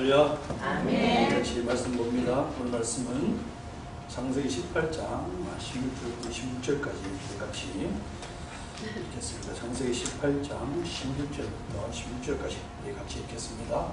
할렐루야. 아멘. 같이 말씀 봅니다. 오늘 말씀은 창세기 18장 16절부터 26절까지 같이 읽겠습니다. 창세기 18장 16절부터 26절까지 같이 읽겠습니다.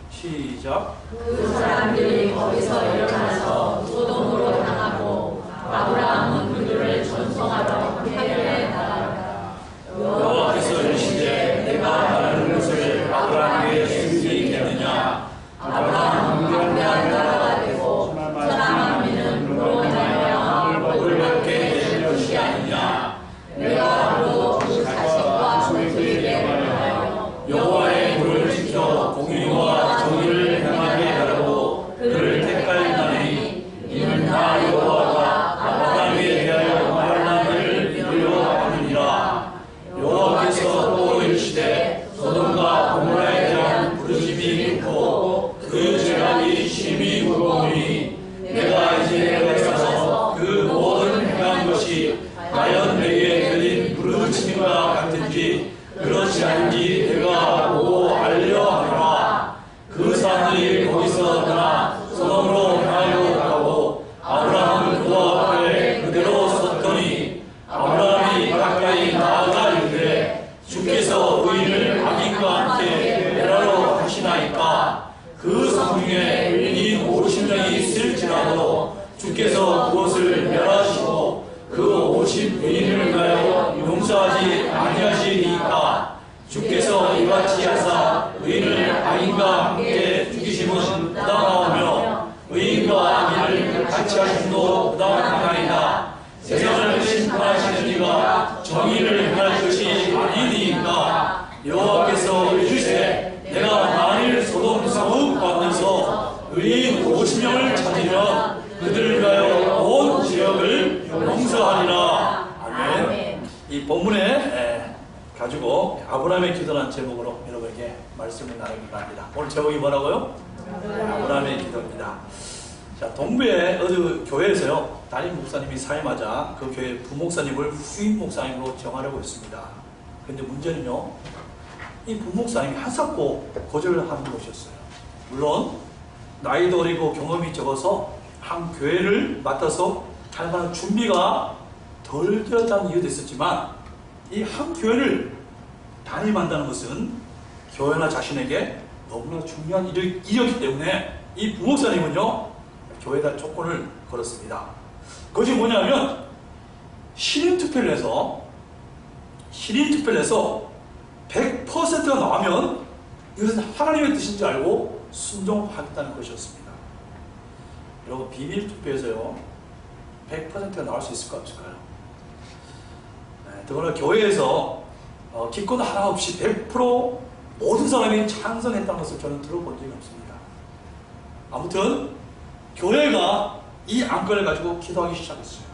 시작. 그 사람들이 거기서 일어나서 소돔으로 향하고 아브라함은 그들을 전송하러 헤벨에 나아갔다. 여호와께서 이르시되 내가 말하는 것을 아브라함에게 쓸 수 있겠느냐. 아브라함은 강대한 나라가 되고 사람아미는 그로 말미암아 복을 받게 될 것이 아니냐. 내가 그로 그 자식과 그들에게 말하여 여호와의 도를 지켜 공의와 정의를 행하게 하라고 그를 택하였나니 이는 다 여호와가 아브라함에 대하여 말한 일을 믿으려 함이니라. 여호와께서 또 이르시되 소돔과 고모라에 대한 부르심이 깊고 그 죄악이 심히 무거우니 내가 이제 가서 그 모든 행한 것이 과연 내게 내린 부르심과 같은지 그렇지 않은지 내가 보고 알려 하노라. 그 사람들이 거기서 떠나 소돔으로 향하여 가고 아브라함은 그와 앞에 그대로 섰더니 아브라함이 가까이 나아가 이르되 주께서 의인을 악인과 함께 멸하러 하시나이까. 그 성중에 의인이 50명이 있을지라도 주께서 그것을 멸하시고 그 50의인을 가여 용서하지 아니하시니까. 주께서 이같이 하사 의인을 악인과 함께 죽이심은 부당하오며 의인과 악인을 같이 하심도 부당하나이다. 세상을 심판하시는 이가 정의를 행할 것이 아니니까. 여호와께서 이르시되 내가 만일 소돔 성읍 가운데서 의인 50명을 찾으면 그들을 위하여 온 지역을 용서하리라. 아멘. 이 본문에 가지고 아브라함의 기도라는 제목으로 여러분에게 말씀을 나누기로 합니다. 오늘 제목이 뭐라고요? 아브라함의 기도입니다. 자, 동부의 어느 교회에서요, 담임 목사님이 사임하자 그 교회 부목사님을 후임 목사님으로 정하려고 했습니다. 그런데 문제는요, 이 부목사님이 한사코 거절을 하는 것이었어요. 물론 나이도 어리고 경험이 적어서 한 교회를 맡아서 할 만한 준비가 덜 되었다는 이유도 있었지만, 이 한 교회를 담임한다는 것은 교회나 자신에게 너무나 중요한 일이었기 때문에 이 부목사님은요, 교회에다 조건을 걸었습니다. 그것이 뭐냐면 신인투표를 해서 100%가 나오면 이것은 하나님의 뜻인 줄 알고 순종하겠다는 것이었습니다. 여러분, 비밀투표에서요 100%가 나올 수 있을까 없을까요? 더구나 교회에서 기권 하나 없이 100% 모든 사람이 찬성했다는 것을 저는 들어본 적이 없습니다. 아무튼 교회가 이 안건을 가지고 기도하기 시작했어요.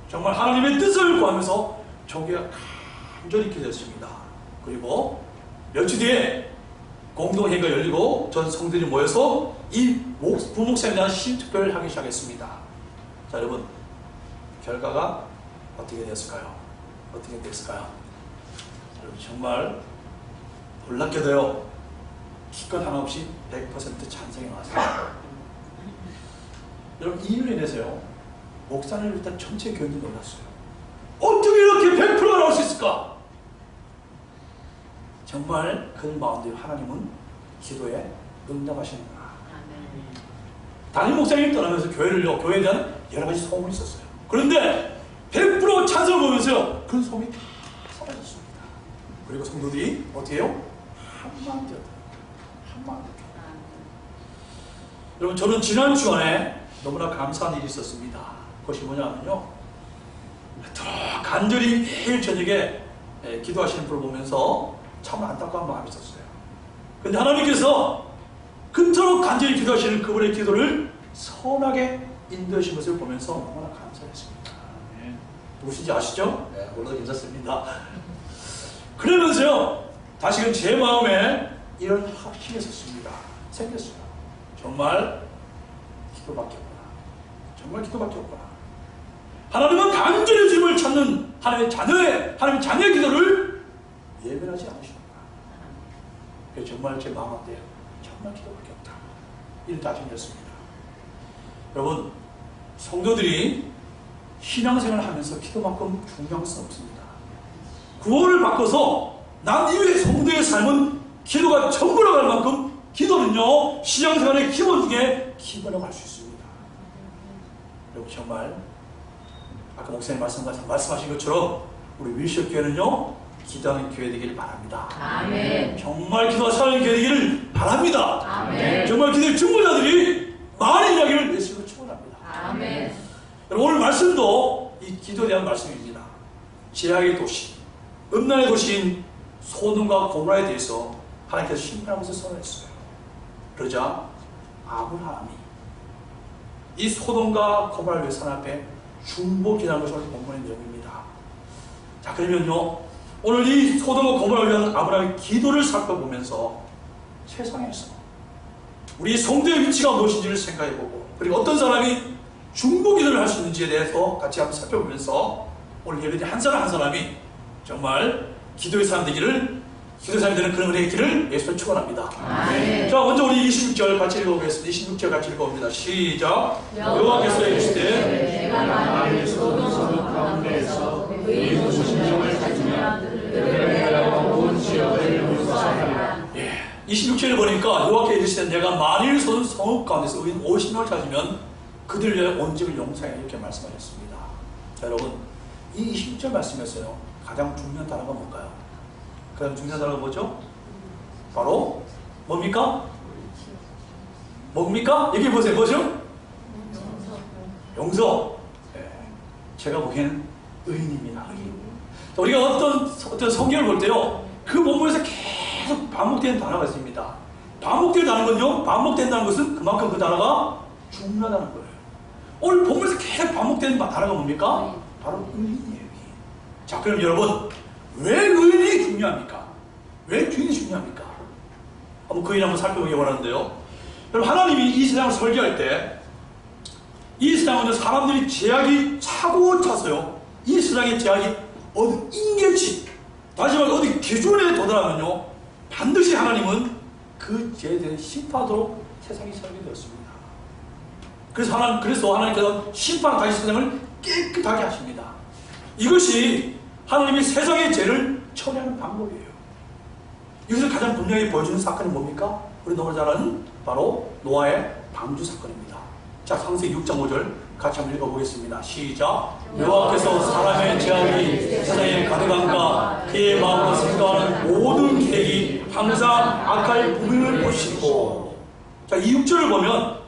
정말 하나님의 뜻을 구하면서 교회가 간절히 기도했습니다. 그리고 며칠 뒤에 공동회의가 열리고 전 성도들이 모여서 이 부목사님에 대한 신투표를 하기 시작했습니다. 자, 여러분, 결과가 어떻게 되었을까요? 어떻게 됐을까요? 여러분, 정말 놀랍게도요, 기권 하나 없이 100% 찬성이 나왔습니다. 여러분, 이 일로 인해서요, 목사님을 일단 전체 교인들이 놀랐어요. 어떻게 이렇게 100%가 나올 수 있을까? 정말 그 마음대로 하나님은 기도에 응답하시는구나. 담임 목사님이 떠나면서 교회에 대한 여러 가지 소문이 있었어요. 그런데 100% 찬성을 보면서요, 그 소문이 사라졌습니다. 그리고 성도들이 어떻게 해요? 한마음 되었다. 한마음 되었다. 여러분, 저는 지난 주간에 너무나 감사한 일이 있었습니다. 그것이 뭐냐면요, 간절히 매일 저녁에 기도하시는 분을 보면서 참 안타까운 마음이 있었어요. 그런데 하나님께서 그토록 간절히 기도하시는 그분의 기도를 선하게 인도하신 것을 보면서 너무나 감사했습니다. 누구신지 아시죠? 네, 오늘도 괜찮습니다. 그러면서요, 다시금 제 마음에 이런 확신이 있었습니다. 생겼어요. 정말 기도밖에 없구나. 정말 기도밖에 없구나. 하나님은 간절히 주님을 찾는 하나님의 자녀의 기도를 예배하지 않으시는구나. 그래서 정말 제 마음 안돼요. 정말 기도밖에 없다. 이런 다짐이었습니다. 여러분, 성도들이 신앙생활을 하면서 기도만큼 중요한 것은 없습니다. 구원을 바꿔서 남 이외의 성도의 삶은 기도가 전부라고 할 만큼 기도는요, 신앙생활의 기본 중에 기본이라고 할 수 있습니다. 여러분, 정말 아까 목사님 말씀하신 것처럼 우리 윌셔 교회는요, 기도하는 교회 되기를 바랍니다. 아멘. 정말 기도가 살아있는 교회 되기를 바랍니다. 아멘. 정말 기도의 중보자들이 많은 이야기를 예수님을 축원합니다. 아멘. 여러분, 오늘 말씀도 이 기도에 대한 말씀입니다. 제약의 도시, 음란의 도시인 소돔과 고모라에 대해서 하나님께서 심판하면서 선언했어요. 그러자 아브라함이 이 소돔과 고모라를 위해서 하나님 앞에 중보기도하는 것이 오늘 본문의 내용입니다. 자, 그러면요, 오늘 이 소돔과 고모라를 위한 아브라함의 기도를 살펴보면서 세상에서 우리 성도의 위치가 무엇인지를 생각해보고, 그리고 어떤 사람이 중보기도를 할 수 있는지에 대해서 같이 한번 살펴보면서 오늘 예배드린 한 사람 한 사람이 정말 기도의 사람 되기를, 기도의 사람이 되는 그런 은혜의 길을 예수를 축원합니다. 자, 먼저 우리 26절 같이 읽어보겠습니다. 26절 같이 읽어봅니다. 시작. 여호와께서 이르시되 내가 만일 소돔 가운데에서 의인 심령을 찾으면 그들을 내가 온 지역을 용서하리라. 26절을 보니까 여호와께서 이르시되 내가 만일 소돔 성읍 가운데서 의인 50명을 찾으면 그들을 위하여 온 집을 용서하리라, 이렇게 말씀하셨습니다. 자, 여러분, 이 26절 말씀에서요, 가장 중요한 단어가 뭔가요? 가장 중요한 단어가 뭐죠? 바로 뭡니까? 뭡니까? 얘기해 보세요. 뭐죠? 용서. 제가 보기에는 의인입니다. 의인. 우리가 어떤 성경을 볼 때요, 그 본문에서 계속 반복되는 단어가 있습니다. 반복되는 단어는요, 반복된다는 것은 그만큼 그 단어가 중요하다는 거예요. 오늘 본문에서 계속 반복되는 단어가 뭡니까? 바로 의인이에요. 의인. 자, 그럼 여러분, 왜 의인이 중요합니까? 왜 주인이 중요합니까? 한번 그 일 한번 살펴보기 원하는데요. 여러분, 하나님이 이 세상을 설계할 때, 이 세상은 사람들이 제약이 차고 차서요, 이 세상의 제약이 어느 인계치, 마지막에 어디 기준에 도달하면요, 반드시 하나님은 그 죄에 대해 심판하도록 세상이 설계되었습니다. 그래서 하나님께서 심판하신 세상을 깨끗하게 하십니다. 이것이 하나님이 세상의 죄를 처리하는 방법이에요. 이것을 가장 분명히 보여주는 사건이 뭡니까? 우리 너무 잘 아는 바로 노아의 방주 사건입니다. 자, 창세기 6장 5절 같이 한번 읽어보겠습니다. 시작. 여호와께서 사람의 죄악이 세상에 가득한가 그의 마음으로 생각하는 모든 계획이 항상 악할 부분을 보시고. 자, 이 6절을 보면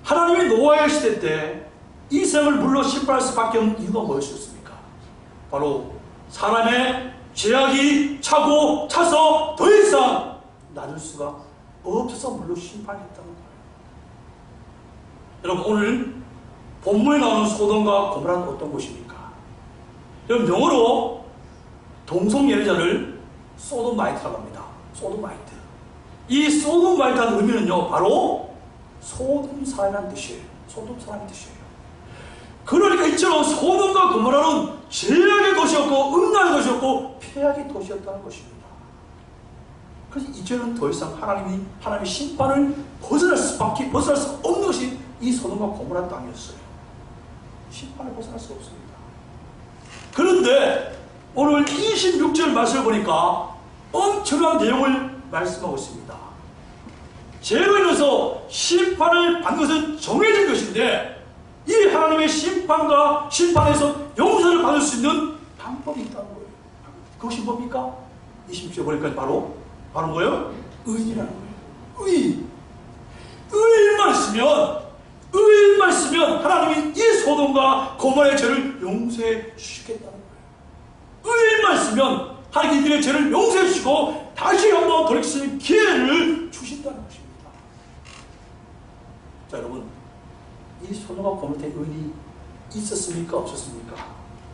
하나님이 노아의 시대 때 이 세상을 물로 심판할 수밖에 없는 이유가 뭐였습니까? 바로 사람의 죄악이 차고 차서 더 이상 놔둘 수가 없어서 물로 심판했다는 거예요. 여러분, 오늘 본문에 나오는 소돔과 고모라는 어떤 곳입니까? 여러분, 영어로 동성예배자를 소돔마이트라고 합니다. 소돔마이트. 이 소돔마이트라는 의미는요, 바로 소돔 사람이라는 뜻이에요. 소돔 사람의 뜻이에요. 그러니까 이처럼 소돔과 고모라는 죄악의 도시였고 음란의 도시였고 폐악의 도시였다는 것입니다. 그래서 이제는 더 이상 하나님의 심판을 벗어날 수 없는 것이 이 소돔과 고모라 땅이었어요. 심판을 벗어날 수 없습니다. 그런데 오늘 26절 말씀을 보니까 엄청난 내용을 말씀하고 있습니다. 죄로 인해서 심판을 받는 것은 정해진 것인데, 이 하나님의 심판에서 용서를 받을 수 있는 방법이 있다는 거예요. 그것이 뭡니까? 26절 보니까 바로 뭐예요? 의인이라는 거예요. 의인만 있으면 하나님이 이 소돔과 고모라의 죄를 용서해 주시겠다는 거예요. 의인만 있으면 하나님이 이들의 죄를 용서해 주시고 다시 한번 돌이킬 수 있는 기회를 주신다는 것입니다. 자, 여러분, 이 소돔과 고모라의 의인이 있었습니까? 없었습니까?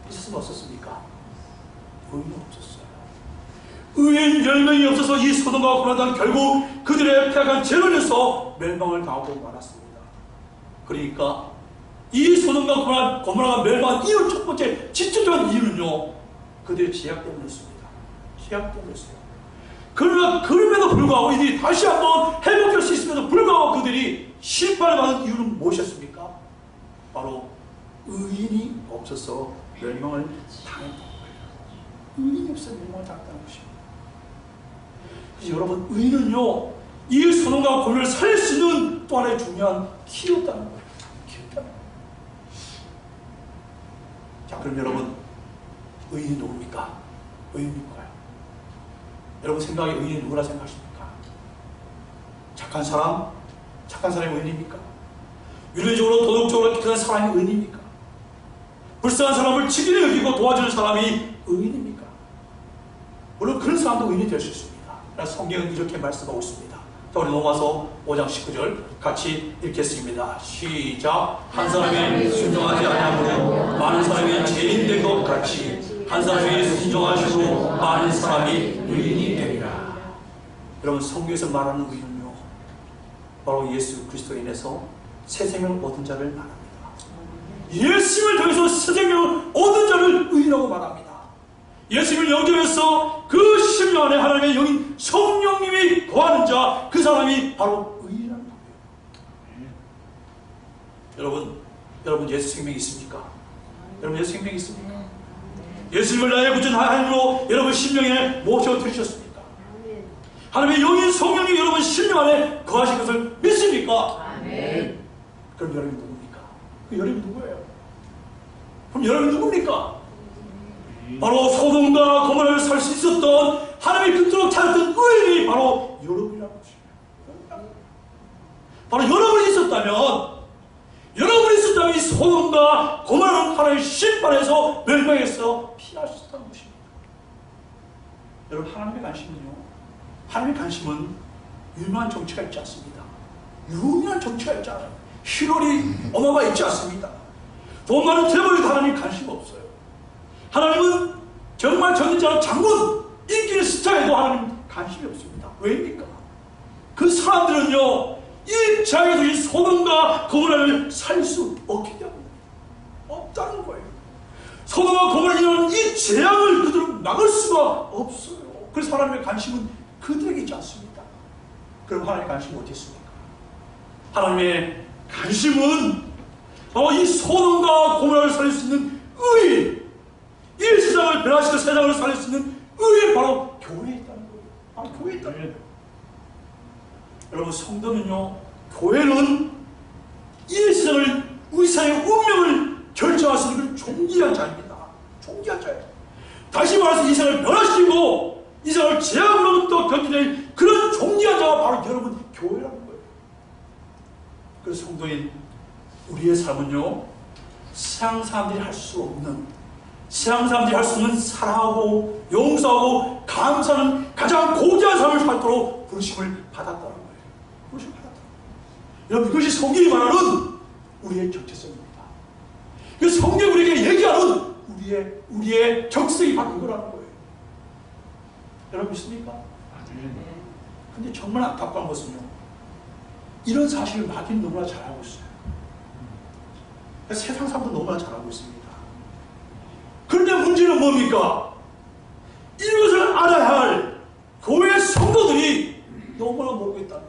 있었으면 없었습니까? 의인은 없었어요. 의인 10명이 없어서 이 소돔과 고모라는 결국 그들의 폐악한 죄로 인해서 멸망을 당하고 말았습니다. 그러니까 이 소돔과 고모라가 멸망한 이유, 첫 번째 직접적인 이유는요, 그들의 죄악 때문이었습니다. 죄악 때문이었어요. 그러나 그럼에도 불구하고 이들이 다시 한번 회복할 수 있음에도 불구하고 그들이 심판을 받은 이유는 무엇이었습니까? 바로 의인이 없어서 멸망을 당했던 거예요. 의인이 없어서 멸망을 당했다는 것입니다. 그래서 여러분, 의인은요, 이 소돔과 고멜을 살릴 수 있는 또 하나의 중요한 키였다는 거예요. 키였다는 거예요. 자, 그럼 여러분, 의인이 누굽니까? 의인이 누구예요? 여러분 생각에 의인이 누구라 생각하십니까? 착한 사람? 착한 사람이 의인입니까? 윤리적으로 도덕적으로 기특한 사람이 의인입니까? 불쌍한 사람을 치기를 여기고 도와주는 사람이 의인입니까? 물론 그런 사람도 의인이 될 수 있습니다. 그러나 성경은 이렇게 말씀하고 있습니다. 자, 우리 로마서 5장 19절 같이 읽겠습니다. 시작. 한 사람이 순종하지 아니하므로 많은 사람이 죄인 된 것 같이 한 사람이 순종하시고 많은 사람이 의인이 되리라. 여러분, 성경에서 말하는 의인은요, 바로 예수 그리스도에 인해서 새 생명을 얻은 자를 말합니다. 예수님을 통해서 새 생명을 얻은 자를 의인이라고 말합니다. 예수님을 영접해서 그 심령 안에 하나님의 영인 성령님이 거하는 자, 그 사람이 바로 의인이라는 거예요. 여러분 예수 생명이 있습니까? 여러분 예수 생명이 있습니까? 예수님을 나의 구주 하나님으로 여러분 심령에 모셔 드리셨습니까? 하나님의 영인 성령이 여러분 심령 안에 거하신 것을 믿습니까? 아멘. 그럼 여러분이 누굽니까? 그 여러분이 누구예요? 그럼 여러분이 누굽니까? 바로 소돔과 고모라를 살 수 있었던, 하나님이 그토록 찾았던 의인이 바로 여러분이라는 것입니다. 바로 여러분이 있었다면 이 소돔과 고모라는 하나님의 심판에서 멸망해서 피할 수 있다는 것입니다. 여러분, 하나님의 관심은요, 하나님의 관심은 유명한 정치가 있지 않습니다. 유명한 정치가 있지 않아요. 힐러리 오바마 있지 않습니다. 돈 많은 트래블리도 하나님 관심 없어요. 하나님은 정말 전인자는 장군, 인기는 스타에도 하나님 관심이 없습니다. 왜입니까? 그 사람들은요, 이 자에도 이 소돔과 고모라를 살 수 없기 때문에 없다는 거예요. 소돔과 고모라는 이 재앙을 그들은 막을 수가 없어요. 그래서 하나님의 관심은 그들에게 있지 않습니다. 그럼 하나님의 관심은 어디 있습니까? 하나님의 관심은 바로 이 소돔과 고모라를 살릴 수 있는 의인, 이 세상을 변화시켜 세상을 살릴 수 있는 의인, 바로 교회에 있다는 거예요. 바로 교회에 있다는 거예요. 여러분, 성도는요, 교회는 이 세상을, 우리 사회의 운명을 결정할 수 있는 존귀한 자입니다. 존귀한 자예요. 다시 말해서 이 세상을 변화시키고 이 세상을 재앙으로부터 견디는 그런 존귀한 자가 바로 여러분 교회라는 거예요. 그래서 성도인 우리의 삶은요, 세상 사람들이 할 수 없는, 세상 사람들이 할 수 없는 사랑하고 용서하고 감사하는 가장 고귀한 삶을 살도록 부르심을 받았다는 거예요. 부르심을 받았다. 여러분, 이것이 성경이 말하는 우리의 정체성입니다. 그 성경이 우리에게 얘기하는 우리의 정체성이 바뀐 거라는 거예요. 여러분 믿습니까? 근데 정말 안타까운 것은요, 이런 사실을 마귀는 너무나 잘 알고 있어요. 세상 사람도 너무나 잘 알고 있습니다. 그런데 문제는 뭡니까? 이것을 알아야 할 교회 성도들이 너무나 모르고 있다는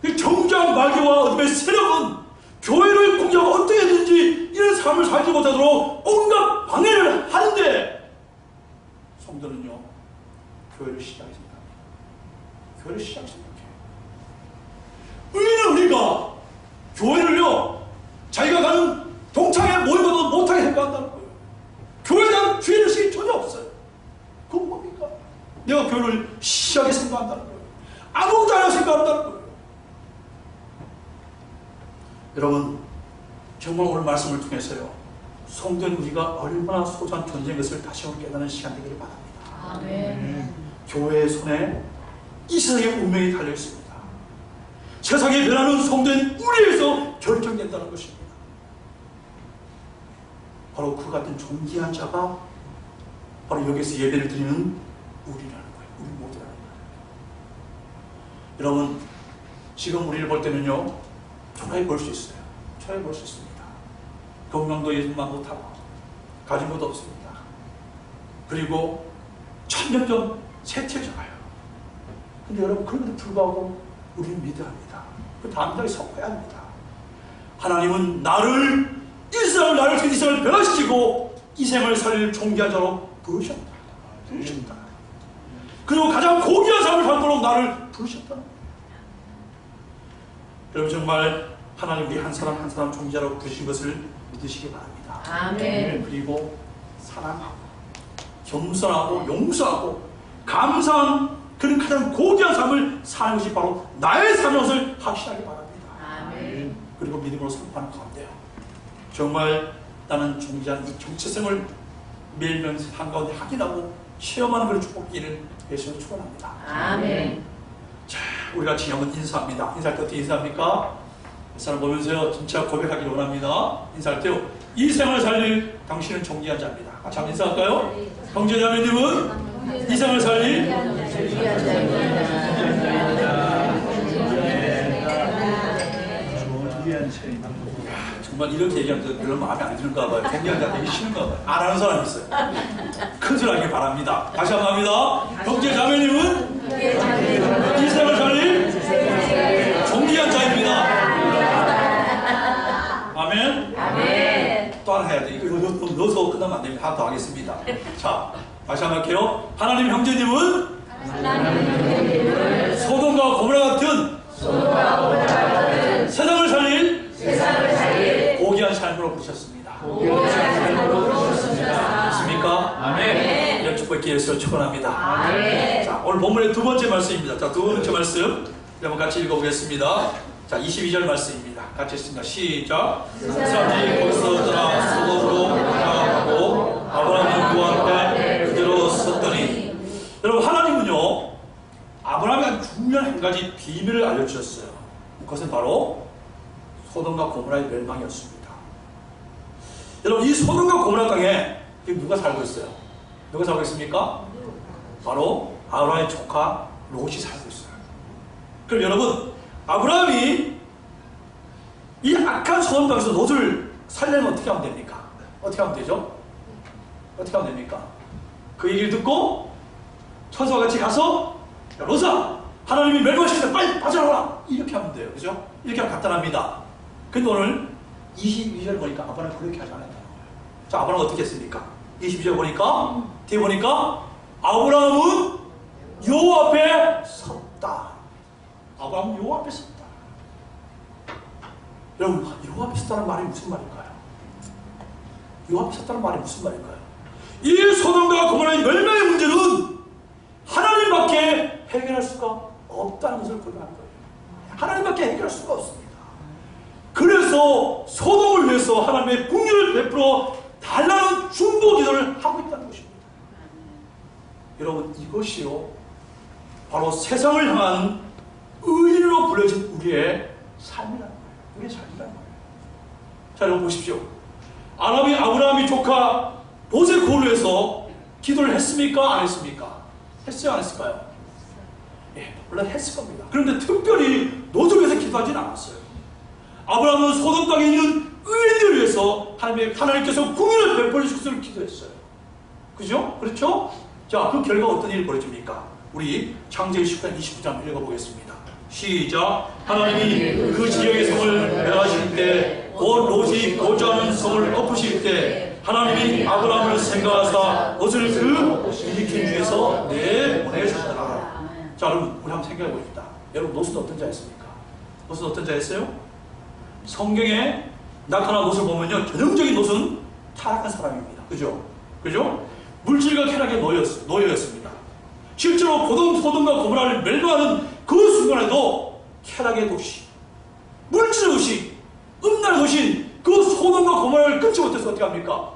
거예요. 정작 마귀와 어둠의 세력은 교회를 공격하고 어떻게 했는지 이런 삶을 살지 못하도록 온갖 방해를 하는데, 성도는요, 교회를 시작했습니다. 교회를 시작했습니다. 의인은 우리가 교회를요, 자기가 가는 동창회 모임도 못하게 생각한다는 거예요. 교회에 대한 죄의식이 전혀 없어요. 그건 뭡니까? 내가 교회를 시작하게 생각한다는 거예요. 아무것도 안 하고 생각한다는 거예요. 여러분, 정말 오늘 말씀을 통해서요, 성도인 우리가 얼마나 소중한 존재인 것을 다시 한번 깨닫는 시간 되기를 바랍니다. 아멘. 교회의 손에 이 세상의 운명이 달려 있습니다. 세상에 변하는 성도인 우리에서 결정된다는 것입니다. 바로 그 같은 존귀한 자가 바로 여기서 예배를 드리는 우리라는 거예요. 우리 모두라는 거예요. 여러분, 지금 우리를 볼 때는요, 초라해 볼 수 있어요. 초라해 볼 수 있습니다. 건강도 예전만 못하고 가진 것도 없습니다. 그리고 점점점 쇠퇴해져 가요. 근데 여러분, 그럼에도 불구하고 우리는 믿어야 합니다. 그 담대하게 선포해야 합니다. 하나님은 이스라엘 나를 변화시키고 이 생을 살릴 존귀한 자로 부르셨다. 그리고 가장 고귀한 삶을 살도록 나를 부르셨다. 여러분 정말 하나님 우리 한 사람 한 사람 존귀자로 부르신 것을 믿으시기 바랍니다. 아멘. 그리고 사랑하고 겸손하고 용서하고 감사한 그런 가장 고귀한 삶을 사는 것이 바로 나의 삶인 것을 확신하기 바랍니다. 아멘. 그리고 믿음으로 선포하는 가운데요. 정말 나는 존귀한 이 정체성을 매일매일 한가운데 확인하고 체험하는 그런 축복기를 예수님을 축원합니다. 아멘. 자, 우리 같이 한번 인사합니다. 인사할 때 어떻게 인사합니까? 이 사람 보면서요, 진짜 고백하기를 원합니다. 인사할 때요, 이 생을 살릴 당신은 존귀한 자입니다. 같이 한번 인사할까요? 형제자매님은 이 생을 살릴 존귀한 자입니다. 정말 이렇게 얘기하면 별로 마음에 안 드는가 봐요. 존귀한 자 되기 싫은가 봐요. 안 하는 사람이 있어요. 큰 소리 하길 바랍니다. 다시 한번 합니다. 형제자매님은 이 생을 살릴 존귀한 자입니다. 아멘. 아멘. 또 하나 해야 돼. 이거 넣어서 끝나면 안 됩니다. 하나 더 하겠습니다. 자, 다시 한번 할게요. 하나님 형제님은 소돔과 고모라 같은 세상을 살릴 고귀한 삶으로 부르셨습니다. 있습니까? 아멘. 이런 축복 있게 예수를 축원합니다. 아멘. 자, 오늘 본문의 두 번째 말씀입니다. 자, 두 번째 말씀 한번 같이 읽어보겠습니다. 자, 22절 말씀입니다. 같이 읽습니다. 시작. 사람들이 거기서 떠나 소돔으로 나아가고 아브라함은 그 앞에 그대로 섰더니, 여러분 하나님은요 아브라함이 아주 중요한 한 가지 비밀을 알려주셨어요. 그것은 바로 소돔과 고모라의 멸망이었습니다. 여러분 이 소돔과 고모라 땅에 누가 살고 있어요? 누가 살고 있습니까? 바로 아브라함의 조카 롯이 살고 있어요. 그럼 여러분 아브라함이 이 악한 소돔 땅에서 롯을 살려면 어떻게 하면 됩니까? 어떻게 하면 되죠? 어떻게 하면 됩니까? 그 얘기를 듣고 천사와 같이 가서 야, 롯아, 하나님이 멸망시키는데 빨리 빠져나와라, 이렇게 하면 돼요. 그죠? 이렇게 하면 간단합니다. 근데 오늘 22절 보니까 아브라함은 그렇게 하지 않았다는 거예요. 자, 아브라함은 어떻게 했습니까? 22절 보니까 뒤에 보니까 아브라함은 여호와 앞에 섰다. 아브라함은 여호와 앞에 섰다. 여러분 여호와 앞에 섰다는 말이 무슨 말일까요? 여호와 앞에 섰다는 말이 무슨 말일까요? 이 소돔과 고모라의 멸망의 문제는 하나님밖에 해결할 수가 없다는 것을 고백하는 거예요. 하나님밖에 해결할 수가 없습니다. 그래서 소돔을 위해서 하나님의 긍휼을 베풀어 달라는 중보 기도를 하고 있다는 것입니다. 여러분 이것이요 바로 세상을 향한 의인으로 불려진 우리의 삶이라는 거예요. 우리의 삶이라는 거예요. 자, 여러분 보십시오. 아브라함이 조카 롯의 구원을 위해서 기도를 했습니까? 안 했습니까? 했어요? 안 했을까요? 예, 물론 했을 겁니다. 그런데 특별히 롯을 위해서 기도하지는 않았어요. 아브라함은 소돔 땅에 있는 의인들을 위해서 하나님께서 긍휼을 베풀어 주실 것을 기도했어요. 그죠? 그렇죠? 자, 그 결과 어떤 일이 벌어집니까? 우리 창세기 10장 29장 읽어보겠습니다. 시작. 하나님이 그 지역의 성을 멸하실 때 곧 롯이 거주하는 성을 엎으실 때 하나님이 아브라함을 생각하사 롯을 그 일으킨 중에서 내보내셨다. 자, 여러분 우리 한번 생각해 봅시다. 여러분 롯은 어떤 자였습니까? 롯은 어떤 자였어요? 성경에 나타난 롯을 보면요 전형적인 롯은 타락한 사람입니다. 그죠? 그죠? 물질과 쾌락에 노예였습니다. 실제로 소돔과 고모라를 멸망하는 그 순간에도 쾌락의 도시, 물질의 도시, 음란의 도시인 그 소돔과 고모라를 끊지 못해서 어떻게 합니까?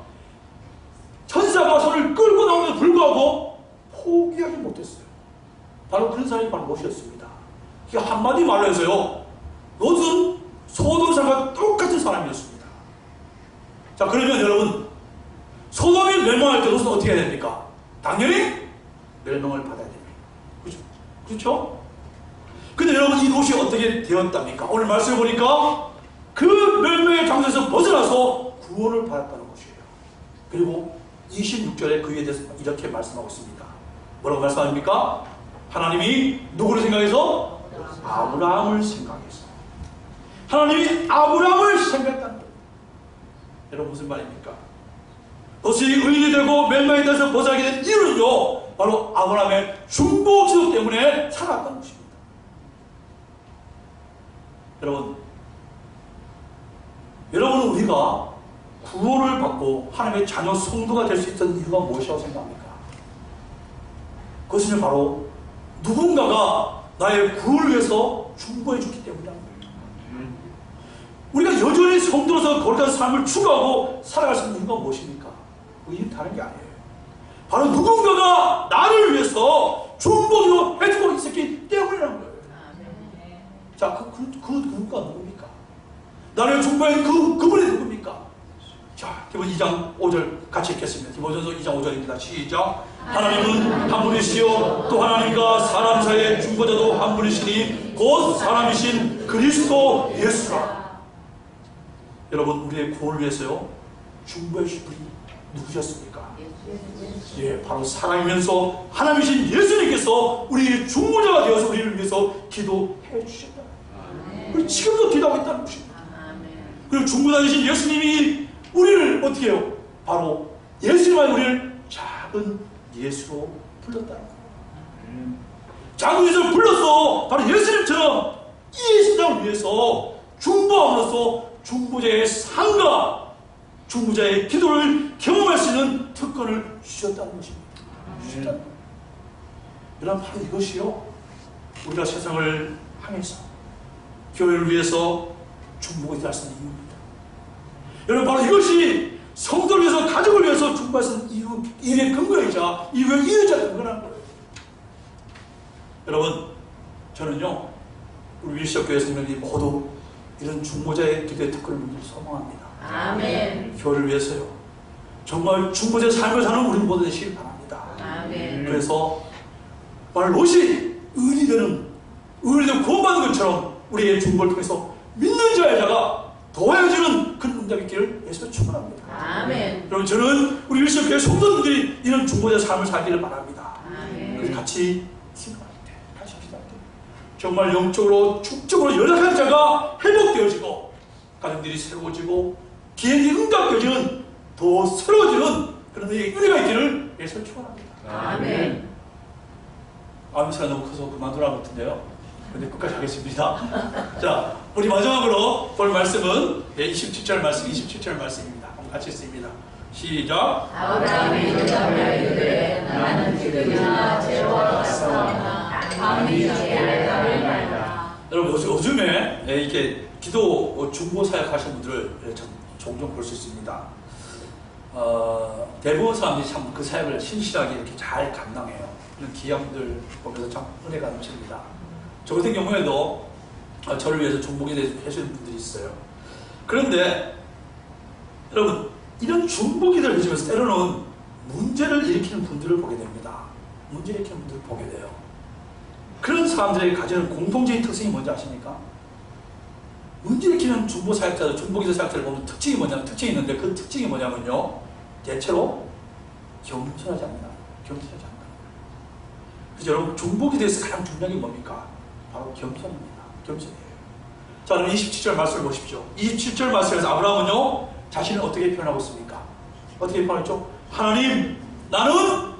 천사가 손을 끌고 나오면서 불구하고 포기하지 못했어요. 바로 그런 사람이 바로 롯이었습니다. 한마디 말로 해서요 롯은 소돔 사람과 똑같은 사람이었습니다. 자, 그러면 여러분 소돔이 멸망할 때 롯은 어떻게 해야 됩니까? 당연히 멸망을 받아야 됩니다. 그렇죠? 그렇죠? 근데 여러분 이 롯이 어떻게 되었답니까? 오늘 말씀을 보니까 그 멸망의 장소에서 벗어나서 구원을 받았다는 것이에요. 그리고 26절에 그에 대해서 이렇게 말씀하고 있습니다. 뭐라고 말씀합니까? 하나님이 누구를 생각해서? 아브라함을 생각해서. 하나님이 아브라함을 생각했다는 거예요. 여러분 무슨 말입니까? 그것이 의인이 되고 멸망에 대해서 보살게 된 이유는요, 바로 아브라함의 중보 기도 때문에 살아왔다는 것입니다. 여러분 우리가 구원을 받고 하나님의 자녀 성도가 될 수 있던 이유가 무엇이라고 생각합니까? 그것은 바로 누군가가 나의 구원을 위해서 중보해 줬기 때문이라는 거예요. 우리가 여전히 성도로서 거룩한 삶을 추구하고 살아갈 수 있는 이유가 무엇입니까? 그 이유는 다른 게 아니에요. 바로 누군가가 나를 위해서 중보기도 해주고 있었기 때문이라는 거예요. 자, 그 누군가 누굽니까? 나를 중보한 그분이 누굽니까? 자, 디모데 2장 5절 같이 읽겠습니다. 디모데전서 2장 5절입니다. 시작. 하나님은 한 분이시요 또 하나님과 사람 사이의 중보자도 한 분이시니 곧 사람이신 그리스도 예수라. 여러분 우리의 구원을 위해서요 중보해 주신 분이 누구셨습니까? 예, 바로 사람이면서 하나님이신 예수님께서 우리의 중보자가 되어서 우리를 위해서 기도해 주셨다. 우리 지금도 기도하고 있다는 것입니다. 그리고 중보자이신 예수님이 우리를 어떻게 해요? 바로 예수님만 우리를 작은 예수로 불렀다는 거예요. 작은 예수를 불러서 바로 예수님처럼 이 세상을 위해서 중보함으로써 중보자의 상과 중보자의 기도를 경험할 수 있는 특권을 주셨다는 것입니다. 주셨다는 거예요. 여러분 바로 이것이요 우리가 세상을 향해서 교회를 위해서 중보가 될 수 있는 이유입니다. 여러분 바로 이것이 성도를 위해서 가족을 위해서 중보할 수 있는 이유의 근거이자 이유의 이유자 근거라는 거예요. 여러분 저는요 우리 윌시어교회 성도들이 모두 이런 중보자의 기도의 특권을 소망합니다. 아멘. 교회를 위해서요 정말 중보자의 삶을 사는 우리 모두 되시길 바랍니다. 아멘. 그래서 바로 롯이 의인이 되는 구원받는 것처럼 우리의 중보를 통해서 믿는 자의 자가 도와주는 그런 응답이 있기를 예수가 축원합니다. 아멘. 여러분 저는 우리 윌시어교회 성도들이 이런 중보자의 삶을 살기를 바랍니다. 아멘. 그래서 같이 기도할 때 같이 기도할 때 정말 영적으로 축적으로 연약한 자가 회복되어지고 가정들이 새로워지고 기회가 응답되어지는 더 새로워지는 그런 은혜가 있기를 예수를 축원합니다. 아멘. 아멘가 너무 커서 그만두라 같은데요. 근데 끝까지 하겠습니다. 자, 우리 마지막으로 볼 말씀은 27절 말씀입니다. 같이 읽습니다. 시작. 아브라함이 대답하여 이르되 나는 기득이나 죄와 같사오나 감히 주의 알다를 말라. 여러분 요즘에 이렇게 기도 중보 사역 하시는 분들을 종종 볼 수 있습니다. 대부분 사람들이 참 그 사역을 신실하게 이렇게 잘 감당해요. 이런 귀한 분들 보면서 참 은혜가 넘칩니다. 저 같은 경우에도 저를 위해서 중보에 대해서 해주는 분들이 있어요. 그런데 여러분 이런 중보기도를 해주면서 때로는 문제를 일으키는 분들을 보게 됩니다. 문제 일으키는 분들을 보게 돼요. 그런 사람들이 가지는 공통적인 특성이 뭔지 아십니까? 문제 일으키는 중보 사역자들, 중보기도 사역자를 보면 특징이 있는데 그 특징이 뭐냐면요. 대체로 겸손하지 않는다. 겸손하지 않는다. 그래서 여러분 중보기도에서 가장 중요한 게 뭡니까? 바로 겸손입니다. 겸손이에요. 자, 그럼 27절 말씀을 보십시오. 27절 말씀에서 아브라함은요, 자신을 어떻게 표현하고 있습니까? 어떻게 표현했죠? 하나님, 나는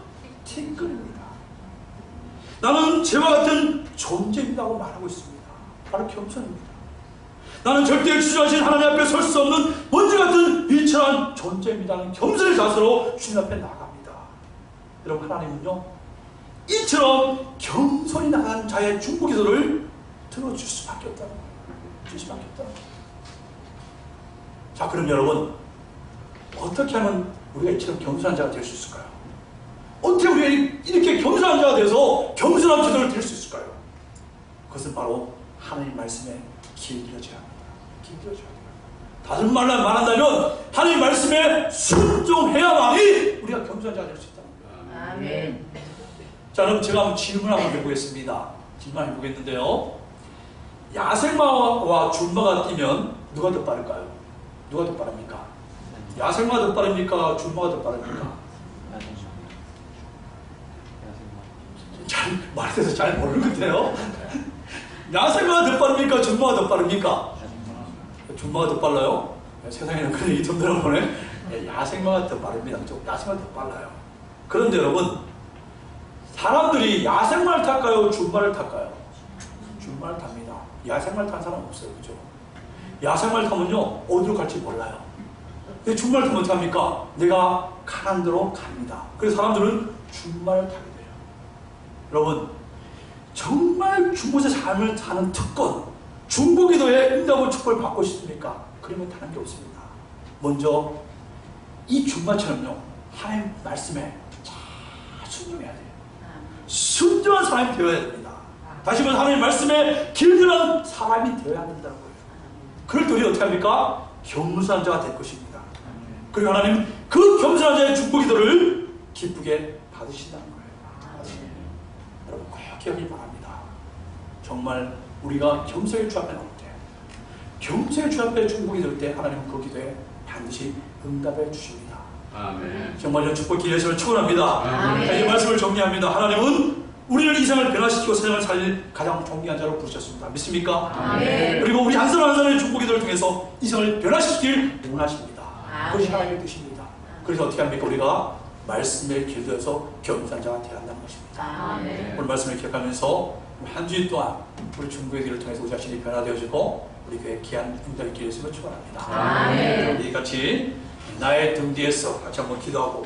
티끌입니다. 나는 죄와 같은 존재입니다고 말하고 있습니다. 바로 겸손입니다. 나는 절대 주저하신 하나님 앞에 설 수 없는 먼지 같은 비천한 존재입니다는 겸손의 자세로 주님 앞에 나갑니다. 여러분 하나님은요, 이처럼 겸손히 나간 자의 중보기도를 들어줄 수밖에 없다는 거예요. 줄 수밖에 없다는 거예요. 자, 그럼 여러분 어떻게 하면 우리가 이처럼 겸손한 자가 될 수 있을까요? 어떻게 우리가 이렇게 겸손한 자가 돼서 겸손한 기도를 드릴 수 있을까요? 그것은 바로 하나님 말씀에 귀를 기울여줘야 합니다. 귀를 기울여줘야 돼요. 다른 말로 말한다면 하나님 말씀에 순종해야만이 우리가 겸손한 자가 될 수 있다는 거예요. 아멘. 자, 그럼 제가 한번 질문 한번 해보겠습니다. 질문 해보겠는데요. 야생마와 준마가 뛰면 누가 더 빠를까요? 누가 더 빠릅니까? 야생마가 더 빠릅니까? 준마가 더 빠릅니까? 잘 말해서 잘 모르는 것 같아요. 야생마가 더 빠릅니까? 준마가 더 빠릅니까? 준마가 더 빨라요? 세상에는 그런 얘기 좀 들어보네. 야생마가 더 빠릅니다. 그죠? 야생마가 더 빨라요. 그런데 여러분, 사람들이 야생마를 탈까요? 준마를 탈까요? 준마를 탑니다. 야생마를 탄 사람은 없어요. 그죠? 야생마를 타면요, 어디로 갈지 몰라요. 근데 준마를 타면 어떻게 합니까? 내가 가는 대로 갑니다. 그래서 사람들은 준마를 타게 돼요. 여러분, 정말 중보자 삶을 사는 특권, 중보기도에 응답을 축복을 받고 싶습니까? 그러면 다른 게 없습니다. 먼저 이 준마처럼요, 하나님 말씀에 잘 순종해야 돼요. 순종한 사람이 되어야 됩니다. 다시 말해서 하나님 말씀에 길들한 사람이 되어야 된다고요. 그럴 때 우리 어떻게 합니까? 겸손한 자가 될 것입니다. 그리고 하나님 그 겸손한 자의 중보기도를 기쁘게 받으신다는 거예요. 여러분 꼭 기억이 바랍니다. 정말 우리가 겸손의 주 앞에 나올 때, 겸손의 주 앞에 중보기 될 때 하나님은 그 기도에 반드시 응답해 주십니다. 아멘. 정말 이 축복 기회에서 축원합니다. 아멘. 이 말씀을 정리합니다. 하나님은 우리를 이 세상을 변화시키고 세상을 살릴 가장 존귀한 자로 부르셨습니다. 믿습니까? 아멘. 그리고 우리 한 사람 한 사람의 중보기도를 통해서 이 세상을 변화시키길 원하십니다. 그것이 하나님의 뜻입니다. 그래서 어떻게 합니까? 우리가 말씀에 길들여서 겸손한 자가 되어야 한다는 것입니다. 아멘. 오늘 말씀을 기억하면서 한 주일 동안 우리 중보의 길을 통해서 우리 자신이 변화되어지고 우리 교회 귀한 응답이 있기를 축원합니다. 아멘. 우리 같이 나의 등 뒤에서 같이 한번 기도하고